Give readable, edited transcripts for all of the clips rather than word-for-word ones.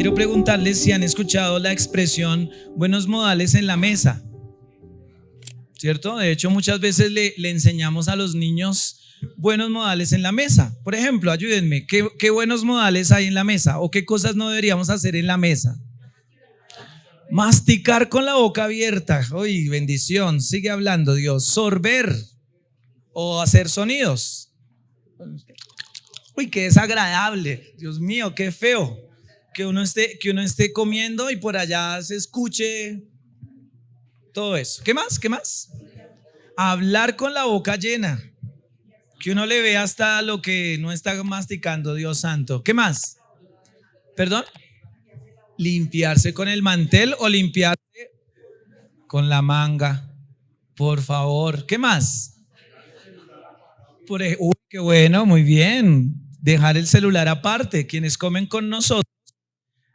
Quiero preguntarles si han escuchado la expresión buenos modales en la mesa, ¿cierto? De hecho, muchas veces le enseñamos a los niños buenos modales en la mesa. Por ejemplo, ayúdenme, ¿qué buenos modales hay en la mesa? ¿O qué cosas no deberíamos hacer en la mesa? Masticar con la boca abierta. Uy, bendición, sigue hablando Dios. Sorber o hacer sonidos. Uy, qué desagradable. Dios mío, qué feo. Que uno esté comiendo y por allá se escuche todo eso. ¿Qué más? ¿Qué más? Hablar con la boca llena. Que uno le vea hasta lo que no está masticando, Dios santo. ¿Qué más? ¿Perdón? Limpiarse con el mantel o limpiarse con la manga. Por favor. ¿Qué más? Uy, qué bueno, muy bien. Dejar el celular aparte. Quienes comen con nosotros,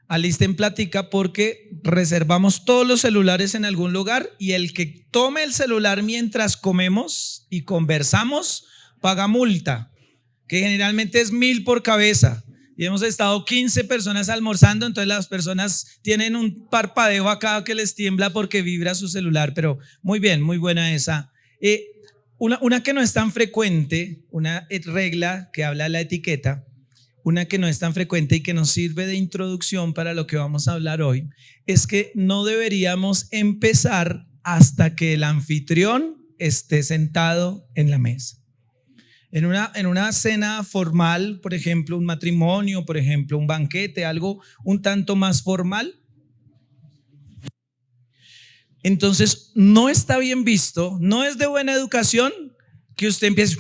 alisten plática porque reservamos todos los celulares en algún lugar y el que tome el celular mientras comemos y conversamos paga multa, que generalmente es 1,000 por cabeza. Y hemos estado 15 personas almorzando, entonces las personas tienen un parpadeo acá que les tiembla porque vibra su celular, pero muy bien, muy buena esa. Una que no es tan frecuente, una regla que habla de la etiqueta, una que no es tan frecuente y que nos sirve de introducción para lo que vamos a hablar hoy, es que no deberíamos empezar hasta que el anfitrión esté sentado en la mesa. En una cena formal, por ejemplo, un matrimonio, por ejemplo, un banquete, algo un tanto más formal, entonces no está bien visto, no es de buena educación que usted empiece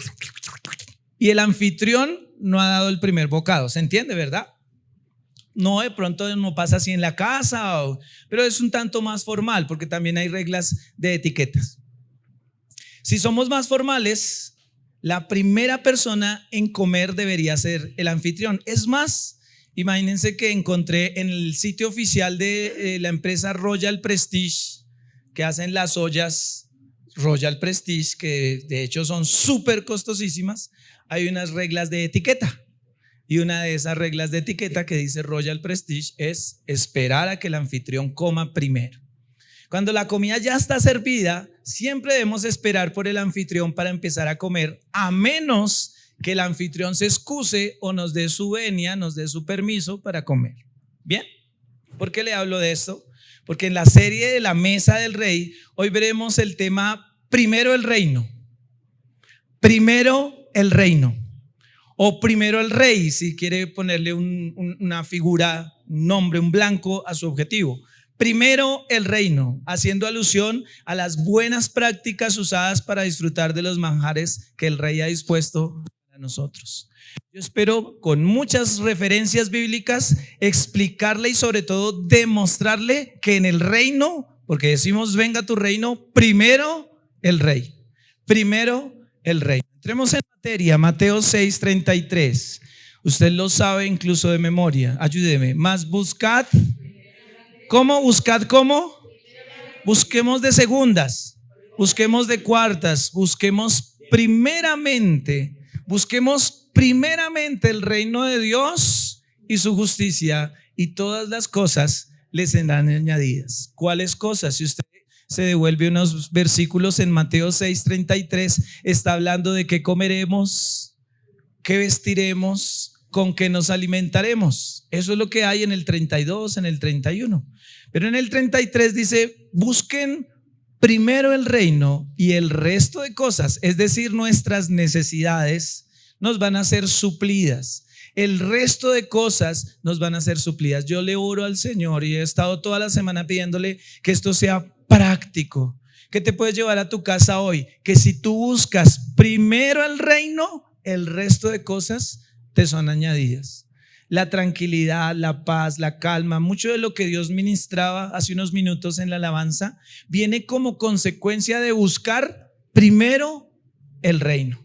y el anfitrión no ha dado el primer bocado, ¿se entiende, verdad? No, de pronto no pasa así en la casa, pero es un tanto más formal porque también hay reglas de etiquetas. Si somos más formales, la primera persona en comer debería ser el anfitrión. Es más, imagínense que encontré en el sitio oficial de la empresa Royal Prestige, que hacen las ollas Royal Prestige, que de hecho son súper costosísimas, hay unas reglas de etiqueta. Y una de esas reglas de etiqueta que dice Royal Prestige es esperar a que el anfitrión coma primero. Cuando la comida ya está servida, siempre debemos esperar por el anfitrión para empezar a comer, a menos que el anfitrión se excuse o nos dé su venia, nos dé su permiso para comer. ¿Bien? ¿Por qué le hablo de esto? Porque en la serie de la mesa del rey, hoy veremos el tema primero el reino. Primero el reino. O primero el rey, si quiere ponerle una figura, un nombre, un blanco a su objetivo. Primero el reino, haciendo alusión a las buenas prácticas usadas para disfrutar de los manjares que el rey ha dispuesto para nosotros. Yo espero con muchas referencias bíblicas explicarle y sobre todo demostrarle que en el reino, porque decimos venga tu reino, primero el rey. Primero el rey. Entremos en materia, Mateo 6:33. Usted lo sabe incluso de memoria. Ayúdeme. Más buscad. ¿Cómo? Buscad, ¿cómo? Busquemos de segundas, busquemos de cuartas, busquemos primeramente el reino de Dios y su justicia, y todas las cosas les serán añadidas. ¿Cuáles cosas? Si usted se devuelve unos versículos en Mateo 6:33, está hablando de qué comeremos, qué vestiremos, con qué nos alimentaremos. Eso es lo que hay en el 32, en el 31. Pero en el 33 dice, busquen primero el reino y el resto de cosas, es decir, nuestras necesidades, nos van a ser suplidas. El resto de cosas nos van a ser suplidas. Yo le oro al Señor y he estado toda la semana pidiéndole que esto sea práctico. ¿Qué te puedes llevar a tu casa hoy? Que si tú buscas primero el reino, el resto de cosas te son añadidas. La tranquilidad, la paz, la calma, mucho de lo que Dios ministraba hace unos minutos en la alabanza viene como consecuencia de buscar primero el reino.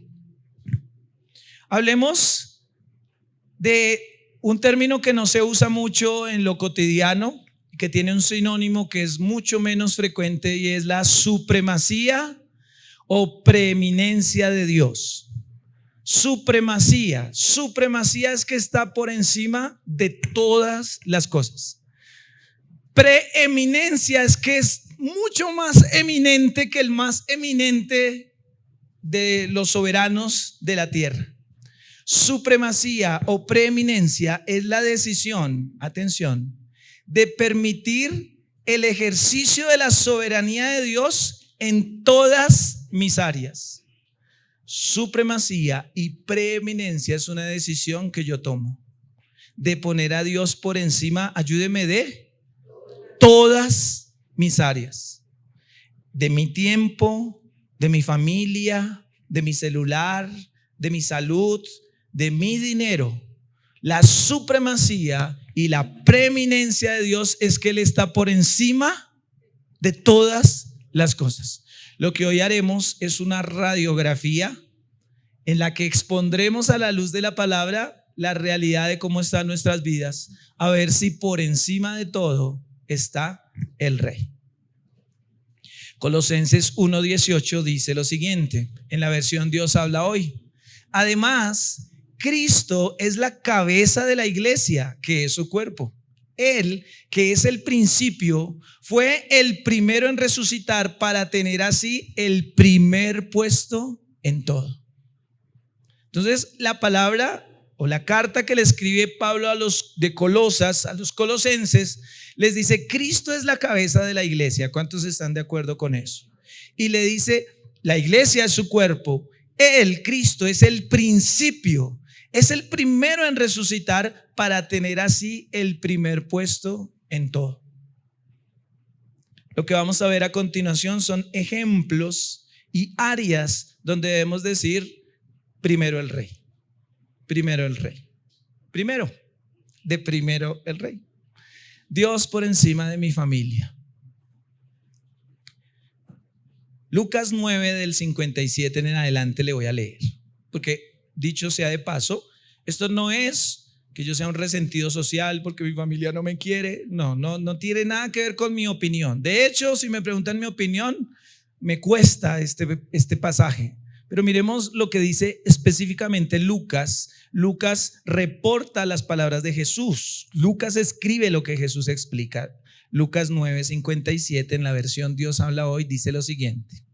Hablemos de un término que no se usa mucho en lo cotidiano, que tiene un sinónimo que es mucho menos frecuente, y es la supremacía o preeminencia de Dios. Supremacía. Supremacía es que está por encima de todas las cosas. Preeminencia es que es mucho más eminente que el más eminente de los soberanos de la tierra. Supremacía o preeminencia es la decisión, atención, de permitir el ejercicio de la soberanía de Dios en todas mis áreas. Supremacía y preeminencia es una decisión que yo tomo de poner a Dios por encima, ayúdeme, de todas mis áreas, de mi tiempo, de mi familia, de mi celular, de mi salud, de mi dinero. La supremacía y la preeminencia de Dios es que Él está por encima de todas las cosas. Lo que hoy haremos es una radiografía en la que expondremos a la luz de la palabra la realidad de cómo están nuestras vidas, a ver si por encima de todo está el Rey. Colosenses 1:18 dice lo siguiente, en la versión Dios habla hoy. Además, Cristo es la cabeza de la iglesia, que es su cuerpo. Él, que es el principio, fue el primero en resucitar para tener así el primer puesto en todo. Entonces, la palabra o la carta que le escribe Pablo a los de Colosas, a los colosenses, les dice: Cristo es la cabeza de la iglesia. ¿Cuántos están de acuerdo con eso? Y le dice: la iglesia es su cuerpo. Él, Cristo, es el principio, es el primero en resucitar para tener así el primer puesto en todo. Lo que vamos a ver a continuación son ejemplos y áreas donde debemos decir: primero el Rey, primero el Rey, primero el Rey. Dios por encima de mi familia. Lucas 9 del 57 en adelante le voy a leer, porque dicho sea de paso, esto no es que yo sea un resentido social porque mi familia no me quiere. No tiene nada que ver con mi opinión. De hecho, si me preguntan mi opinión, me cuesta este pasaje. Pero miremos lo que dice específicamente Lucas. Lucas reporta las palabras de Jesús. Lucas escribe lo que Jesús explica. Lucas 9:57 en la versión Dios habla hoy dice lo siguiente: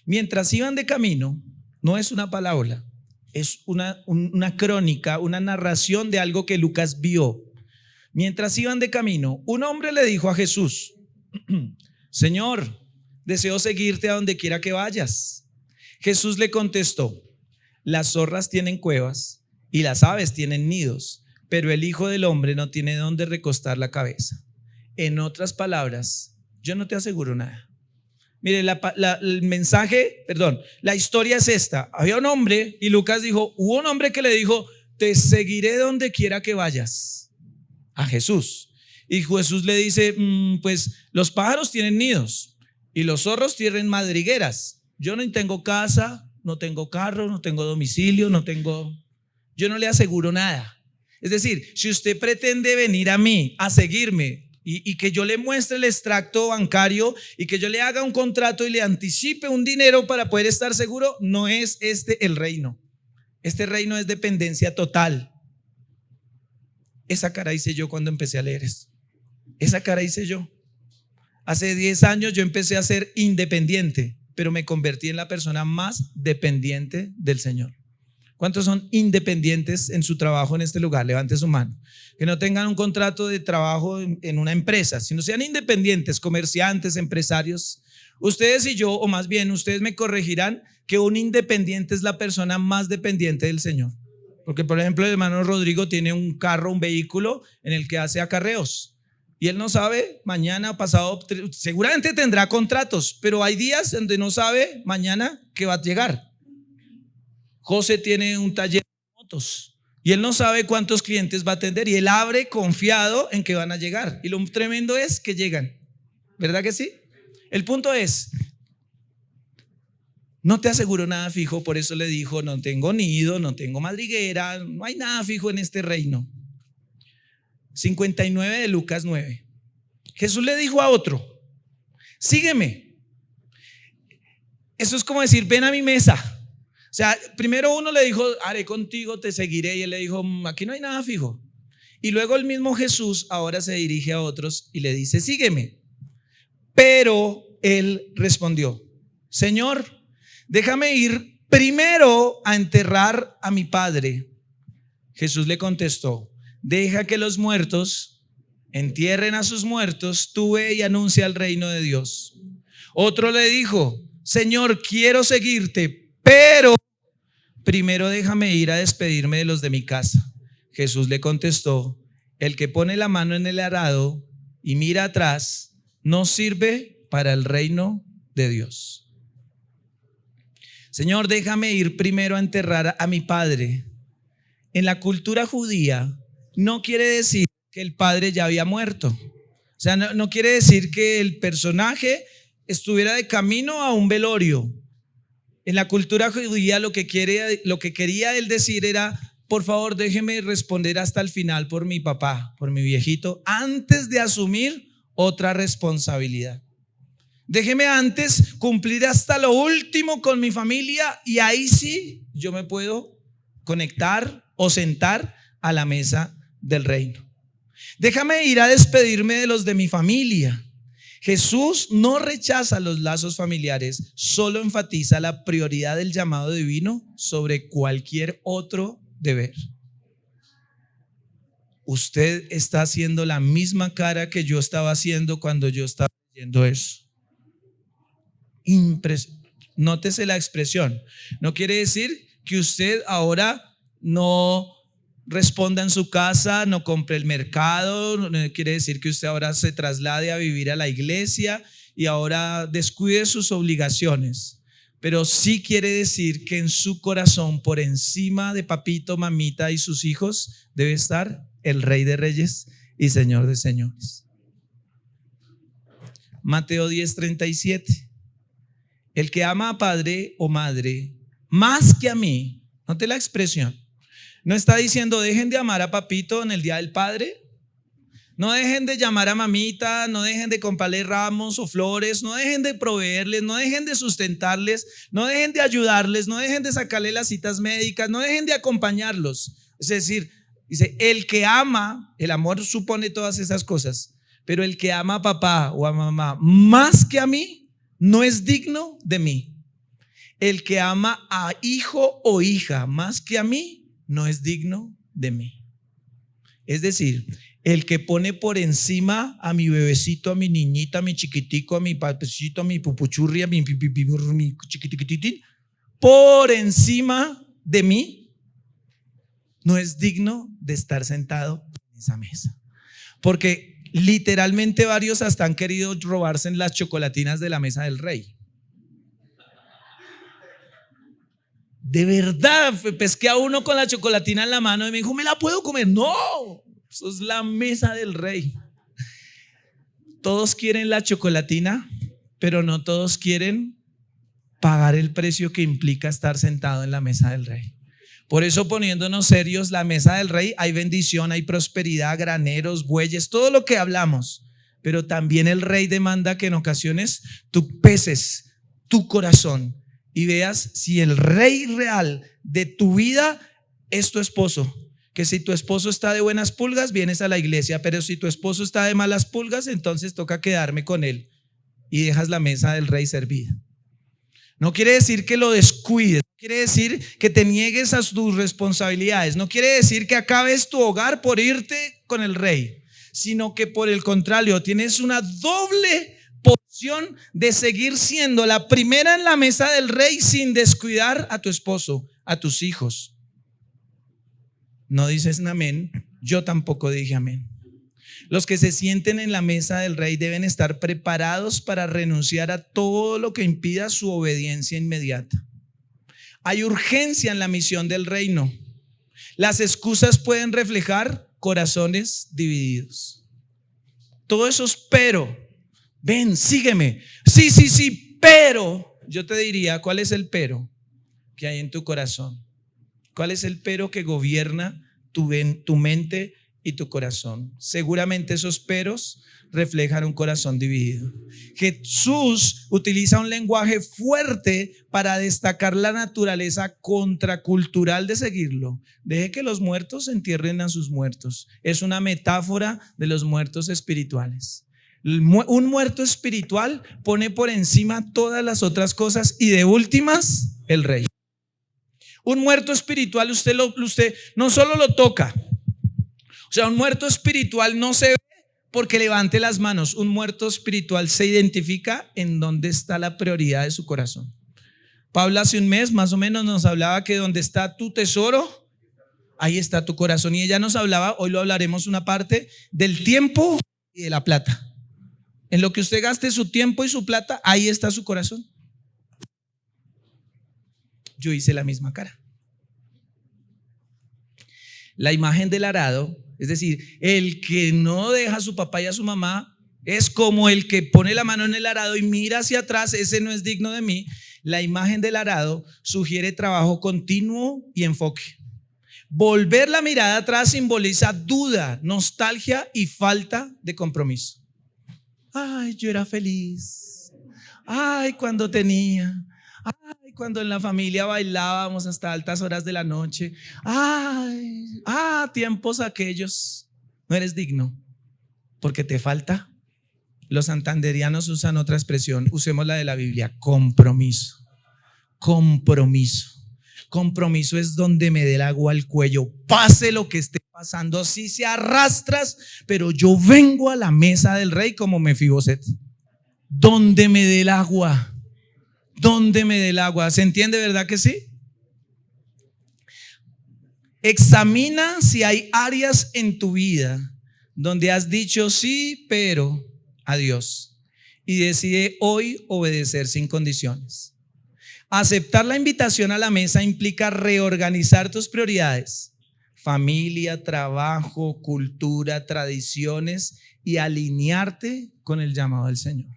mientras iban de camino, no es una parábola, es una crónica, una narración de algo que Lucas vio. Mientras iban de camino, un hombre le dijo a Jesús: Señor, deseo seguirte a donde quiera que vayas. Jesús le contestó: las zorras tienen cuevas y las aves tienen nidos, pero el Hijo del Hombre no tiene dónde recostar la cabeza. En otras palabras, yo no te aseguro nada. Mire, el mensaje, la historia es esta. Había un hombre y Lucas dijo, hubo un hombre que le dijo: te seguiré donde quiera que vayas, a Jesús. Y Jesús le dice: pues los pájaros tienen nidos y los zorros tienen madrigueras. Yo no tengo casa, no tengo carro, no tengo domicilio, yo no le aseguro nada. Es decir, si usted pretende venir a mí a seguirme y que yo le muestre el extracto bancario y que yo le haga un contrato y le anticipe un dinero para poder estar seguro, no es el reino. Este reino es dependencia total. Esa cara hice yo cuando empecé a leer esto. Esa cara hice yo. Hace 10 años yo empecé a ser independiente, pero me convertí en la persona más dependiente del Señor. ¿Cuántos son independientes en su trabajo en este lugar? Levante su mano. Que no tengan un contrato de trabajo en una empresa, sino sean independientes, comerciantes, empresarios. Ustedes y yo, o más bien ustedes me corregirán, que un independiente es la persona más dependiente del Señor. Porque por ejemplo el hermano Rodrigo tiene un carro, un vehículo en el que hace acarreos. Y él no sabe mañana o pasado, seguramente tendrá contratos, pero hay días donde no sabe mañana qué va a llegar. José tiene un taller de motos y él no sabe cuántos clientes va a atender y él abre confiado en que van a llegar. Y lo tremendo es que llegan. ¿Verdad que sí? El punto es, no te aseguro nada fijo, por eso le dijo: no tengo nido, no tengo madriguera, no hay nada fijo en este reino. 59 de Lucas 9. Jesús le dijo a otro: sígueme. Eso es como decir: ven a mi mesa. sea, primero uno le dijo, haré contigo, te seguiré, y él le dijo, aquí no hay nada fijo. Y luego el mismo Jesús ahora se dirige a otros y le dice, sígueme. Pero él respondió, Señor, déjame ir primero a enterrar a mi padre. Jesús le contestó, deja que los muertos entierren a sus muertos, tú ve y anuncia el reino de Dios. Otro le dijo, Señor, quiero seguirte, pero primero déjame ir a despedirme de los de mi casa. Jesús le contestó, el que pone la mano en el arado y mira atrás no sirve para el reino de Dios. Señor, déjame ir primero a enterrar a mi padre. En la cultura judía no quiere decir que el padre ya había muerto. O sea, no quiere decir que el personaje estuviera de camino a un velorio. En la cultura judía lo que quería él decir era, por favor, déjeme responder hasta el final por mi papá, por mi viejito, antes de asumir otra responsabilidad. Déjeme antes cumplir hasta lo último con mi familia y ahí sí yo me puedo conectar o sentar a la mesa del reino. Déjame ir a despedirme de los de mi familia. Jesús no rechaza los lazos familiares, solo enfatiza la prioridad del llamado divino sobre cualquier otro deber. Usted está haciendo la misma cara que yo estaba haciendo cuando yo estaba leyendo eso. Nótese la expresión. No quiere decir que usted ahora no responda en su casa, no compre el mercado, no quiere decir que usted ahora se traslade a vivir a la iglesia y ahora descuide sus obligaciones, pero sí quiere decir que en su corazón, por encima de papito, mamita y sus hijos, debe estar el Rey de Reyes y Señor de Señores. Mateo 10:37. El que ama a padre o madre más que a mí, note la expresión. No está diciendo dejen de amar a papito en el día del padre, no dejen de llamar a mamita, no dejen de comprarle ramos o flores, no dejen de proveerles, no dejen de sustentarles, no dejen de ayudarles, no dejen de sacarle las citas médicas, no dejen de acompañarlos. Es decir, dice, el que ama, el amor supone todas esas cosas, pero el que ama a papá o a mamá más que a mí no es digno de mí. El que ama a hijo o hija más que a mí no es digno de mí. Es decir, el que pone por encima a mi bebecito, a mi niñita, a mi chiquitico, a mi papecito, a mi pupuchurri, a mi chiquitiquitín, por encima de mí, no es digno de estar sentado en esa mesa. Porque literalmente varios hasta han querido robarse en las chocolatinas de la mesa del rey. De verdad, pesqué a uno con la chocolatina en la mano y me dijo, ¿me la puedo comer? No, eso es la mesa del rey. Todos quieren la chocolatina, pero no todos quieren pagar el precio que implica estar sentado en la mesa del rey. Por eso, poniéndonos serios, la mesa del rey hay bendición, hay prosperidad, graneros, bueyes, todo lo que hablamos. Pero también el rey demanda que en ocasiones tú peses tu corazón y veas si el rey real de tu vida es tu esposo. Que si tu esposo está de buenas pulgas, vienes a la iglesia, pero si tu esposo está de malas pulgas, entonces toca quedarme con él y dejas la mesa del rey servida. No quiere decir que lo descuides, no quiere decir que te niegues a tus responsabilidades, no quiere decir que acabes tu hogar por irte con el rey, sino que por el contrario, tienes una doble porción de seguir siendo la primera en la mesa del rey sin descuidar a tu esposo, a tus hijos. No dices amén, yo tampoco dije amén. Los que se sienten en la mesa del rey deben estar preparados para renunciar a todo lo que impida su obediencia inmediata. Hay urgencia en la misión del reino. Las excusas pueden reflejar corazones divididos. Todo eso es pero. Ven, sígueme. Sí, pero yo te diría, ¿cuál es el pero que hay en tu corazón? ¿Cuál es el pero que gobierna tu mente y tu corazón. Seguramente esos peros reflejan un corazón dividido. Jesús utiliza un lenguaje fuerte para destacar la naturaleza contracultural de seguirlo. Deje que los muertos entierren a sus muertos. Es una metáfora de los muertos espirituales. Un muerto espiritual pone por encima todas las otras cosas y de últimas el rey. Un muerto espiritual usted no solo lo toca. O sea, un muerto espiritual no se ve porque levante las manos. Un muerto espiritual se identifica en dónde está la prioridad de su corazón. Pablo hace un mes más o menos nos hablaba que donde está tu tesoro, ahí está tu corazón. Y ella nos hablaba, hoy lo hablaremos una parte, del tiempo y de la plata. En lo que usted gaste su tiempo y su plata, ahí está su corazón. Yo hice la misma cara. La imagen del arado, es decir, el que no deja a su papá y a su mamá, es como el que pone la mano en el arado y mira hacia atrás, ese no es digno de mí. La imagen del arado sugiere trabajo continuo y enfoque. Volver la mirada atrás simboliza duda, nostalgia y falta de compromiso. Ay, yo era feliz. Ay, cuando tenía. Ay, cuando en la familia bailábamos hasta altas horas de la noche. Ay, tiempos aquellos. No eres digno porque te falta. Los santanderianos usan otra expresión. Usemos la de la Biblia: compromiso. Compromiso. Compromiso es donde me dé el agua al cuello, pase lo que esté pasando, así se arrastras, pero yo vengo a la mesa del rey como Mefiboset. Donde me dé el agua. Donde me dé el agua. ¿Se entiende, verdad que sí? Examina si hay áreas en tu vida donde has dicho sí, pero a Dios, y decide hoy obedecer sin condiciones. Aceptar la invitación a la mesa implica reorganizar tus prioridades: familia, trabajo, cultura, tradiciones, y alinearte con el llamado del Señor.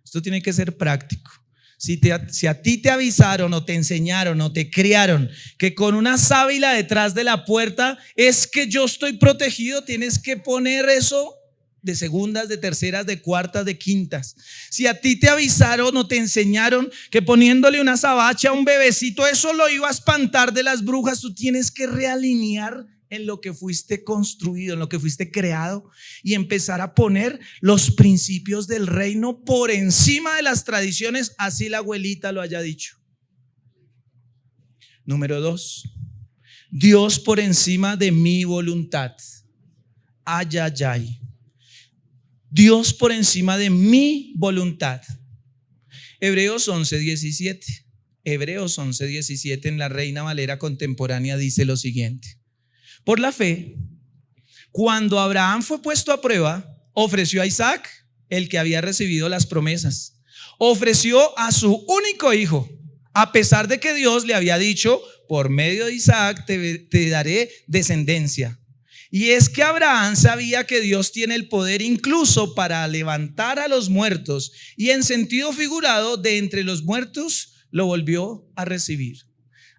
Esto tiene que ser práctico. Si a ti te avisaron o te enseñaron o te criaron que con una sábila detrás de la puerta es que yo estoy protegido, tienes que poner eso de segundas, de terceras, de cuartas, de quintas. Si a ti te avisaron o te enseñaron que poniéndole una sabacha a un bebecito eso lo iba a espantar de las brujas, tú tienes que realinear en lo que fuiste construido, en lo que fuiste creado, y empezar a poner los principios del reino por encima de las tradiciones, así la abuelita lo haya dicho. Número 2, Dios por encima de mi voluntad. Ay, ay, ay. Dios por encima de mi voluntad. Hebreos 11:17. Hebreos 11:17 en la Reina Valera contemporánea dice lo siguiente: por la fe, cuando Abraham fue puesto a prueba, ofreció a Isaac, el que había recibido las promesas. Ofreció a su único hijo, a pesar de que Dios le había dicho: por medio de Isaac te daré descendencia. Y es que Abraham sabía que Dios tiene el poder incluso para levantar a los muertos, y en sentido figurado, de entre los muertos lo volvió a recibir.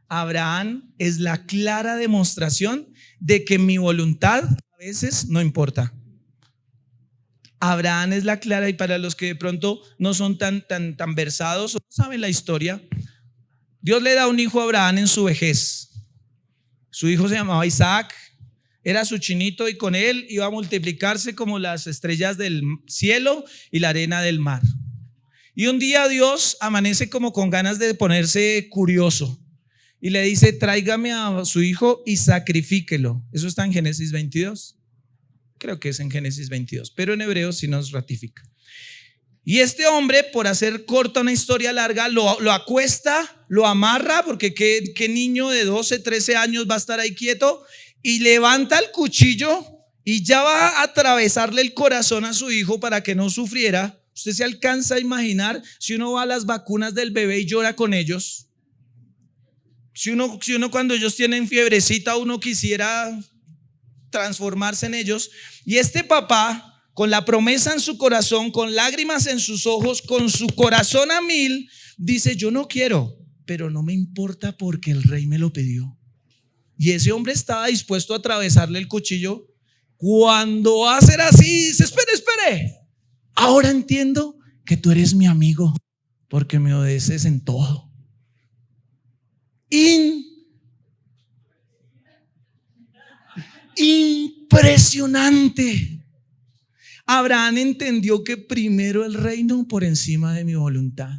Abraham es la clara demostración de que mi voluntad a veces no importa. Abraham es la clara, y para los que de pronto no son tan versados o no saben la historia, Dios le da un hijo a Abraham en su vejez. Su hijo se llamaba Isaac. Era su chinito y con él iba a multiplicarse como las estrellas del cielo y la arena del mar. Y un día Dios amanece como con ganas de ponerse curioso y le dice: tráigame a su hijo y sacrifíquelo. Eso está en Génesis 22. Creo que es en Génesis 22, pero en Hebreos sí nos ratifica. Y este hombre, por hacer corta una historia larga, lo acuesta, lo amarra, porque ¿qué niño de 12, 13 años va a estar ahí quieto? Y levanta el cuchillo y ya va a atravesarle el corazón a su hijo para que no sufriera. Usted se alcanza a imaginar si uno va a las vacunas del bebé y llora con ellos. Si uno cuando ellos tienen fiebrecita, uno quisiera transformarse en ellos. Y este papá, con la promesa en su corazón, con lágrimas en sus ojos, con su corazón a mil, dice: yo no quiero, pero no me importa porque el rey me lo pidió. Y ese hombre estaba dispuesto a atravesarle el cuchillo Cuando va a ser así, dice: espere. Ahora entiendo que tú eres mi amigo porque me obedeces en todo. Impresionante. Abraham entendió que primero el reino por encima de mi voluntad.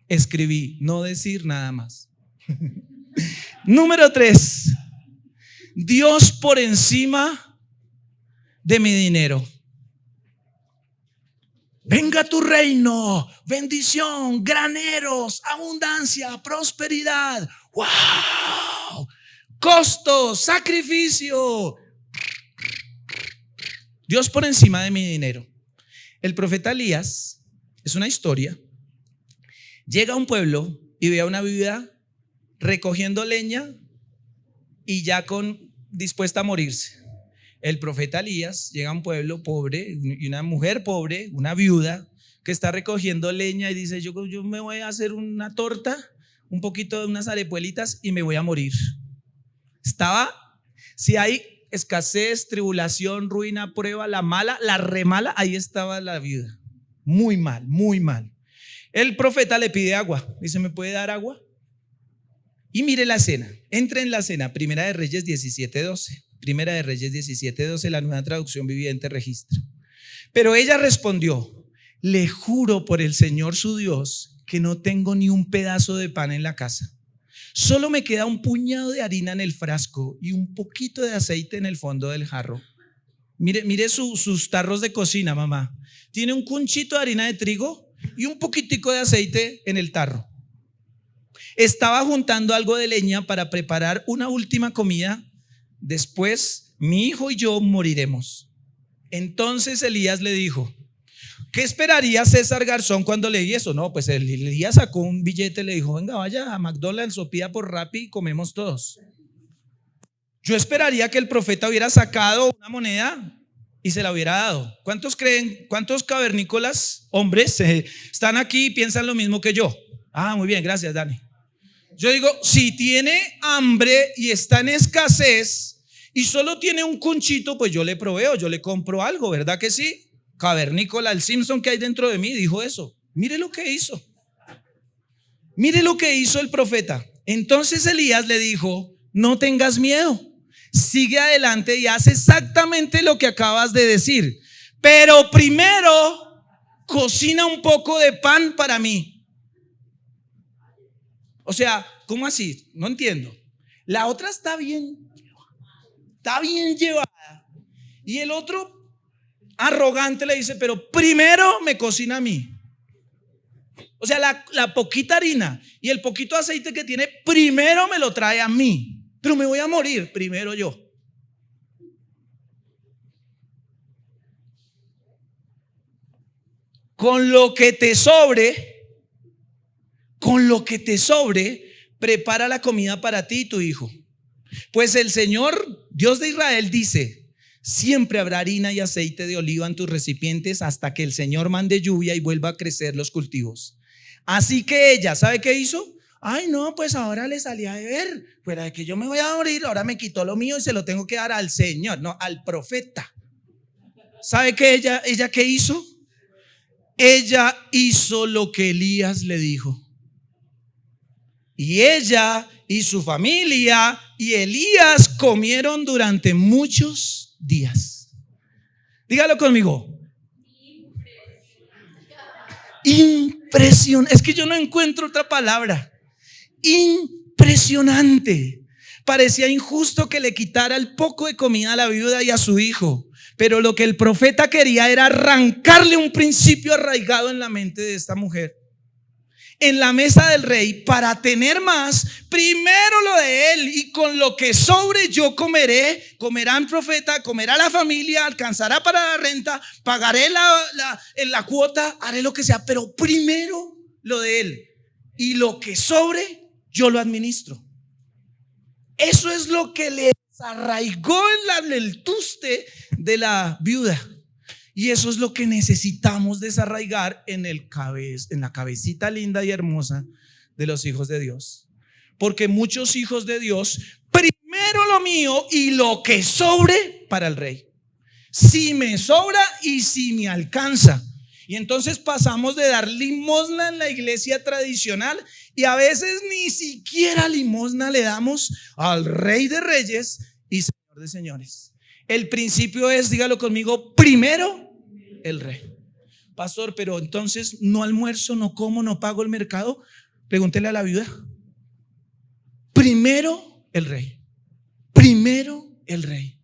Escribí: no decir nada más. Número 3, Dios por encima de mi dinero. Venga tu reino, bendición, graneros, abundancia, prosperidad. ¡Wow! Costos, sacrificio. Dios por encima de mi dinero. El profeta Elías, es una historia, llega a un pueblo y ve a una viuda recogiendo leña y ya dispuesta a morirse. El profeta Elías llega a un pueblo pobre y una mujer pobre, una viuda que está recogiendo leña y dice: yo me voy a hacer una torta, un poquito de unas arepuelitas y me voy a morir. Si hay escasez, tribulación, ruina, prueba, la mala, la remala, ahí estaba la viuda. Muy mal, muy mal. El profeta le pide agua, dice: ¿me puede dar agua? Y mire la escena, entra en la escena. Primera de Reyes 17:12. Primera de Reyes 17:12, la Nueva Traducción Viviente registra. Pero ella respondió: le juro por el Señor su Dios que no tengo ni un pedazo de pan en la casa. Solo me queda un puñado de harina en el frasco y un poquito de aceite en el fondo del jarro. Mire sus tarros de cocina, mamá. Tiene un cunchito de harina de trigo y un poquitico de aceite en el tarro. Estaba juntando algo de leña para preparar una última comida. Después mi hijo y yo moriremos. Entonces Elías le dijo: ¿qué esperaría César Garzón cuando leí eso? No, pues Elías sacó un billete y le dijo: venga, vaya a McDonald's o pida por Rappi y comemos todos. Yo esperaría que el profeta hubiera sacado una moneda y se la hubiera dado. ¿Cuántos creen? ¿Cuántos cavernícolas hombres están aquí y piensan lo mismo que yo? Muy bien, gracias, Dani. Yo digo: si tiene hambre y está en escasez y solo tiene un cunchito, pues yo le proveo, yo le compro algo, ¿verdad que sí? Cavernícola, el Simpson que hay dentro de mí dijo eso. Mire lo que hizo. Mire lo que hizo el profeta. Entonces Elías le dijo: no tengas miedo, sigue adelante y haz exactamente lo que acabas de decir. Pero primero cocina un poco de pan para mí. O sea, ¿cómo así? No entiendo. La otra está bien llevada. Y el otro arrogante le dice: pero primero me cocina a mí. O sea, la poquita harina y el poquito aceite que tiene, primero me lo trae a mí. Pero me voy a morir primero yo. Con lo que te sobre, prepara la comida para ti y tu hijo. Pues el Señor, Dios de Israel, dice: siempre habrá harina y aceite de oliva en tus recipientes hasta que el Señor mande lluvia y vuelva a crecer los cultivos. Así que ella, ¿sabe qué hizo? No, pues ahora le salí a beber. Fuera de que yo me voy a morir, ahora me quitó lo mío y se lo tengo que dar al Señor, no, al profeta. ¿Sabe qué ella qué hizo? Ella hizo lo que Elías le dijo. Y ella y su familia y Elías comieron durante muchos días. Dígalo conmigo. Impresionante. Es que yo no encuentro otra palabra. Impresionante. Parecía injusto que le quitara el poco de comida a la viuda y a su hijo, pero lo que el profeta quería era arrancarle un principio arraigado en la mente de esta mujer. En la mesa del rey, para tener más, primero lo de él, y con lo que sobre yo comeré. Comerá el profeta, comerá la familia, alcanzará para la renta, pagaré la cuota, haré lo que sea, pero primero lo de él, y lo que sobre yo lo administro. Eso es lo que le arraigó en el tuste de la viuda. Y eso es lo que necesitamos desarraigar en la cabecita linda y hermosa de los hijos de Dios. Porque muchos hijos de Dios primero primero lo mío y lo que sobre para el rey. Si me sobra y si me alcanza. Y entonces pasamos de dar limosna en la iglesia tradicional y a veces ni siquiera limosna le damos al Rey de Reyes y Señor de Señores. El principio es, dígalo conmigo, primero el Rey. Pastor, pero entonces no almuerzo, no como, no pago el mercado. Pregúntele a la viuda. Primero el Rey. Primero el Rey.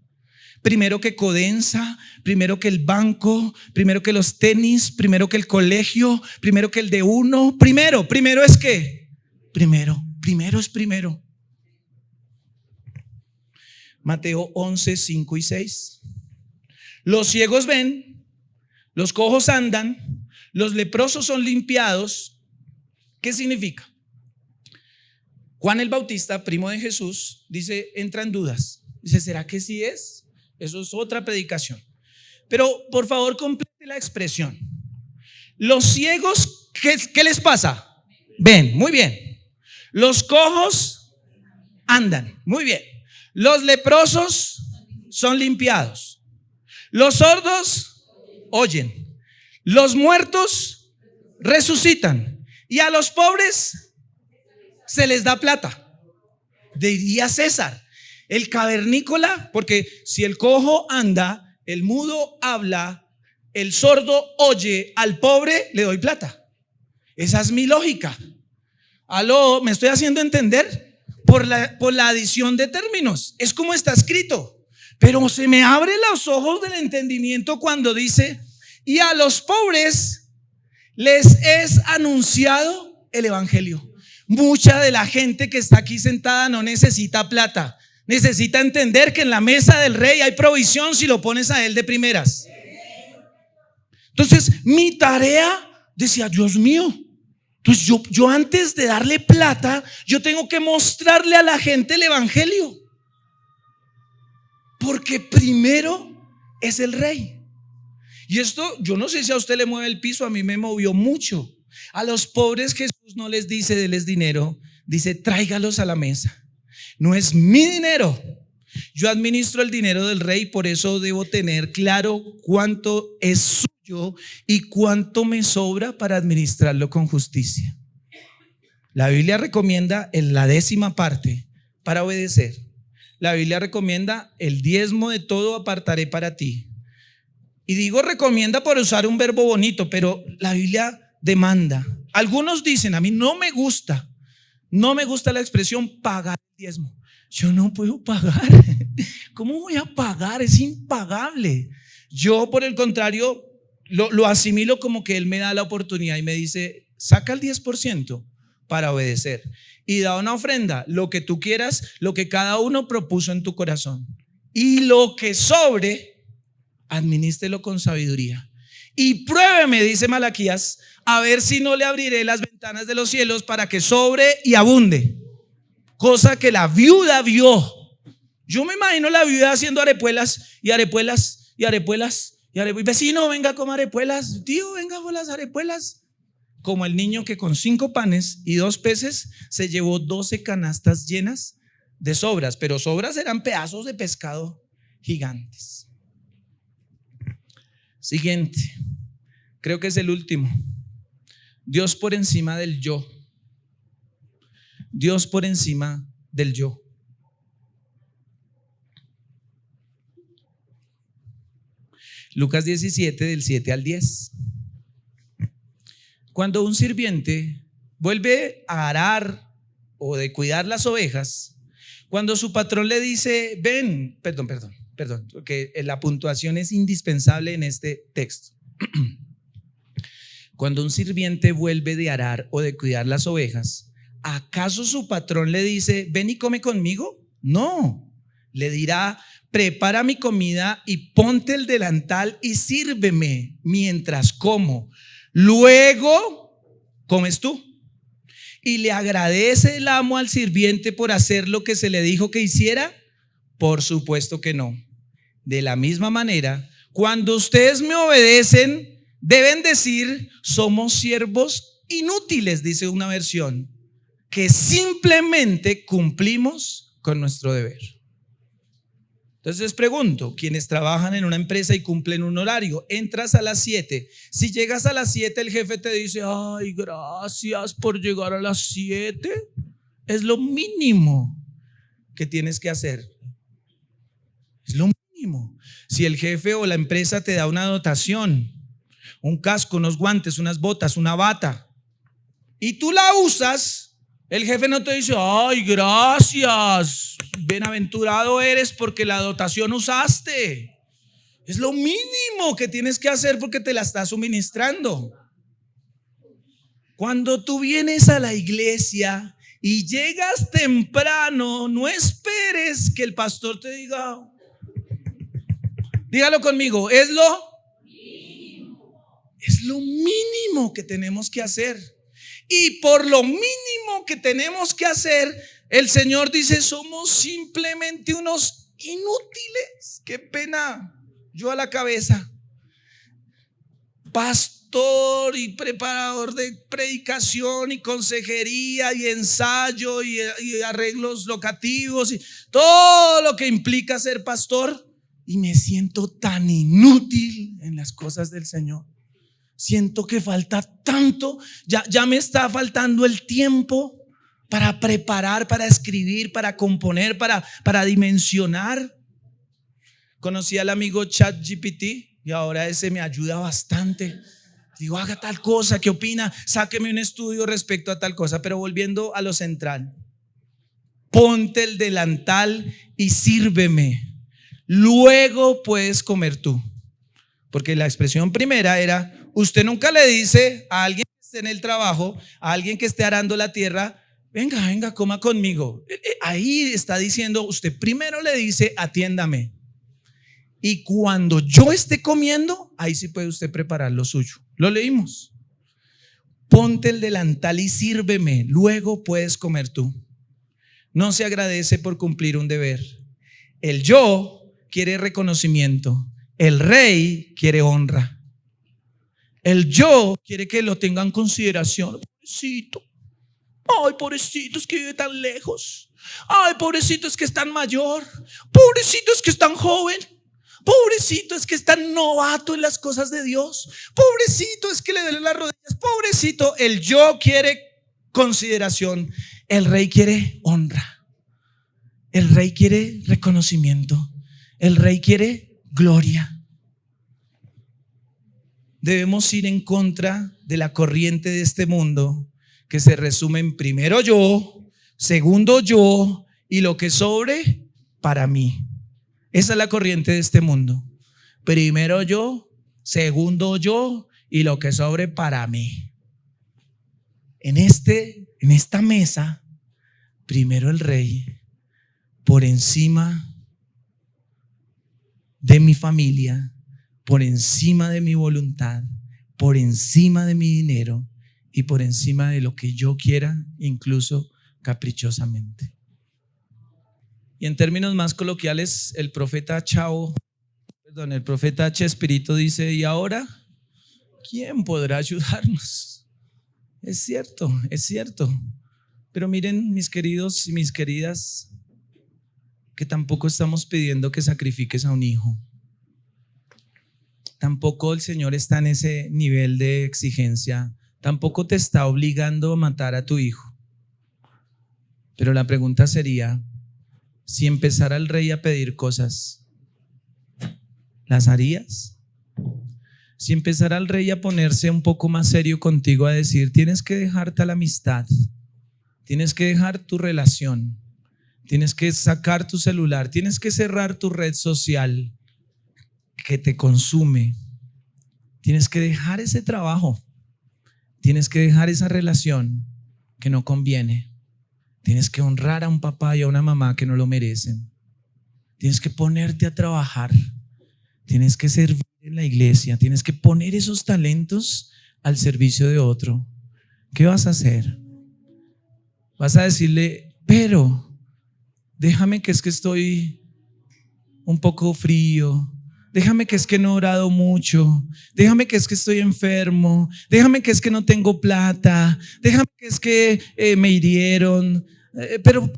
Primero que Codensa, primero que el banco, primero que los tenis, primero que el colegio, primero que el de uno. Primero es que primero es primero. Mateo 11, 5 y 6. Los ciegos ven, los cojos andan, los leprosos son limpiados. ¿Qué significa? Juan el Bautista, primo de Jesús, dice, entra en dudas. Dice, ¿será que sí es? Eso es otra predicación. Pero por favor complete la expresión. Los ciegos, ¿qué les pasa? Ven, muy bien. Los cojos andan, muy bien. Los leprosos son limpiados. Los sordos oyen. Los muertos resucitan. Y a los pobres se les da plata. Diría César. El cavernícola, porque si el cojo anda, el mudo habla, el sordo oye, al pobre le doy plata. Esa es mi lógica. ¿Aló? ¿Me estoy haciendo entender? Por la adición de términos. Es como está escrito. Pero se me abren los ojos del entendimiento cuando dice, y a los pobres les es anunciado el evangelio. Mucha de la gente que está aquí sentada no necesita plata. Necesita entender que en la mesa del rey hay provisión si lo pones a él de primeras. Entonces mi tarea, decía, Dios mío, entonces yo antes de darle plata, yo tengo que mostrarle a la gente el evangelio. Porque primero es el rey. Y esto, yo no sé si a usted le mueve el piso, a mí me movió mucho. A los pobres Jesús no les dice, deles dinero, dice, tráigalos a la mesa. No es mi dinero. Yo administro el dinero del rey, por eso debo tener claro cuánto es suyo y cuánto me sobra para administrarlo con justicia. La Biblia recomienda en la 10ª parte para obedecer. La Biblia recomienda el diezmo de todo apartaré para ti. Y digo recomienda por usar un verbo bonito, pero la Biblia demanda. Algunos dicen, a mí no me gusta la expresión pagar el diezmo. Yo no puedo pagar. ¿Cómo voy a pagar? Es impagable. Yo, por el contrario, lo asimilo como que Él me da la oportunidad y me dice, saca el 10% para obedecer y da una ofrenda, lo que tú quieras, lo que cada uno propuso en tu corazón. Y lo que sobre, adminístrelo con sabiduría. Y pruébeme, dice Malaquías, a ver si no le abriré las ventanas de los cielos para que sobre y abunde. Cosa que la viuda vio. Yo me imagino la viuda haciendo arepuelas y arepuelas y arepuelas y arepuelas. Vecino, venga a comer arepuelas. Tío, venga por las arepuelas. Como el niño que con 5 panes y 2 peces se llevó 12 canastas llenas de sobras. Pero sobras eran pedazos de pescado gigantes. Siguiente. Creo que es el último. Dios por encima del yo. Dios por encima del yo. Lucas 17, del 7 al 10. Cuando un sirviente vuelve a arar o de cuidar las ovejas, cuando su patrón le dice, ven, perdón, porque la puntuación es indispensable en este texto. Cuando un sirviente vuelve de arar o de cuidar las ovejas, ¿acaso su patrón le dice, ven y come conmigo? No, le dirá, prepara mi comida y ponte el delantal y sírveme mientras como. Luego comes tú. ¿Y le agradece el amo al sirviente por hacer lo que se le dijo que hiciera? Por supuesto que no. De la misma manera, cuando ustedes me obedecen, deben decir, somos siervos inútiles, dice una versión, que simplemente cumplimos con nuestro deber. Entonces les pregunto, quienes trabajan en una empresa y cumplen un horario, entras a las 7. Si llegas a las 7, el jefe te dice, ay, gracias por llegar a las 7. Es lo mínimo que tienes que hacer. Es lo mínimo. Si el jefe o la empresa te da una dotación, un casco, unos guantes, unas botas, una bata, y tú la usas, el jefe no te dice, ay, gracias, bienaventurado eres porque la dotación usaste. Es lo mínimo que tienes que hacer porque te la está suministrando. Cuando tú vienes a la iglesia y llegas temprano, no esperes que el pastor te diga, dígalo conmigo, es lo mínimo que tenemos que hacer. Y por lo mínimo que tenemos que hacer, el Señor dice, somos simplemente unos inútiles. Qué pena, yo a la cabeza. Pastor y preparador de predicación y consejería y ensayo y arreglos locativos y todo lo que implica ser pastor. Y me siento tan inútil en las cosas del Señor. Siento que falta tanto, ya me está faltando el tiempo para preparar, para escribir, para componer, para dimensionar. Conocí al amigo ChatGPT y ahora ese me ayuda bastante. Digo, haga tal cosa, ¿qué opina? Sáqueme un estudio respecto a tal cosa. Pero volviendo a lo central, ponte el delantal y sírveme. Luego puedes comer tú. Porque la expresión primera era, usted nunca le dice a alguien que esté en el trabajo, a alguien que esté arando la tierra, venga, coma conmigo. Ahí está diciendo, usted primero le dice, atiéndame. Y cuando yo esté comiendo, ahí sí puede usted preparar lo suyo. Lo leímos. Ponte el delantal y sírveme, luego puedes comer tú. No se agradece por cumplir un deber. El yo quiere reconocimiento. El rey quiere honra. El yo quiere que lo tengan en consideración. Pobrecito. Ay, pobrecito, es que vive tan lejos. Ay, pobrecito, es que es tan mayor. Pobrecito, es que es tan joven. Pobrecito, es que es tan novato en las cosas de Dios. Pobrecito, es que le duelen las rodillas. Pobrecito, el yo quiere consideración. El rey quiere honra. El rey quiere reconocimiento. El rey quiere gloria. Debemos ir en contra de la corriente de este mundo que se resume en primero yo, segundo yo y lo que sobre para mí. Esa es la corriente de este mundo. Primero yo, segundo yo y lo que sobre para mí. En esta mesa, primero el rey, por encima de mi familia, por encima de mi voluntad, por encima de mi dinero y por encima de lo que yo quiera, incluso caprichosamente. Y en términos más coloquiales, el profeta Chespirito dice, ¿y ahora quién podrá ayudarnos? Es cierto. Pero miren, mis queridos y mis queridas, que tampoco estamos pidiendo que sacrifiques a un hijo. Tampoco el Señor está en ese nivel de exigencia. Tampoco te está obligando a matar a tu hijo. Pero la pregunta sería, si empezara el rey a pedir cosas, ¿las harías? Si empezara el rey a ponerse un poco más serio contigo, a decir, tienes que dejarte la amistad, tienes que dejar tu relación, tienes que sacar tu celular, tienes que cerrar tu red social que te consume, tienes que dejar ese trabajo, tienes que dejar esa relación que no conviene, tienes que honrar a un papá y a una mamá que no lo merecen, tienes que ponerte a trabajar, tienes que servir en la iglesia, tienes que poner esos talentos al servicio de otro. ¿Qué vas a hacer? Vas a decirle, pero déjame que es que estoy un poco frío, déjame que es que no he orado mucho, déjame que es que estoy enfermo, déjame que es que no tengo plata, déjame que es que me hirieron, pero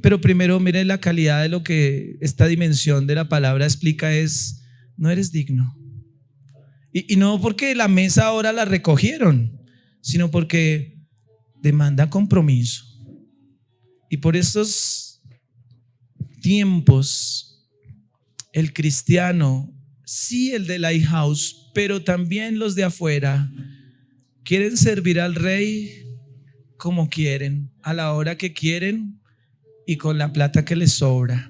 Pero primero mire la calidad de lo que esta dimensión de la palabra explica es, no eres digno. Y no porque la mesa ahora la recogieron, sino porque demanda compromiso. Y por estos tiempos, el cristiano, sí el de Lighthouse, pero también los de afuera, quieren servir al Rey como quieren, a la hora que quieren y con la plata que les sobra.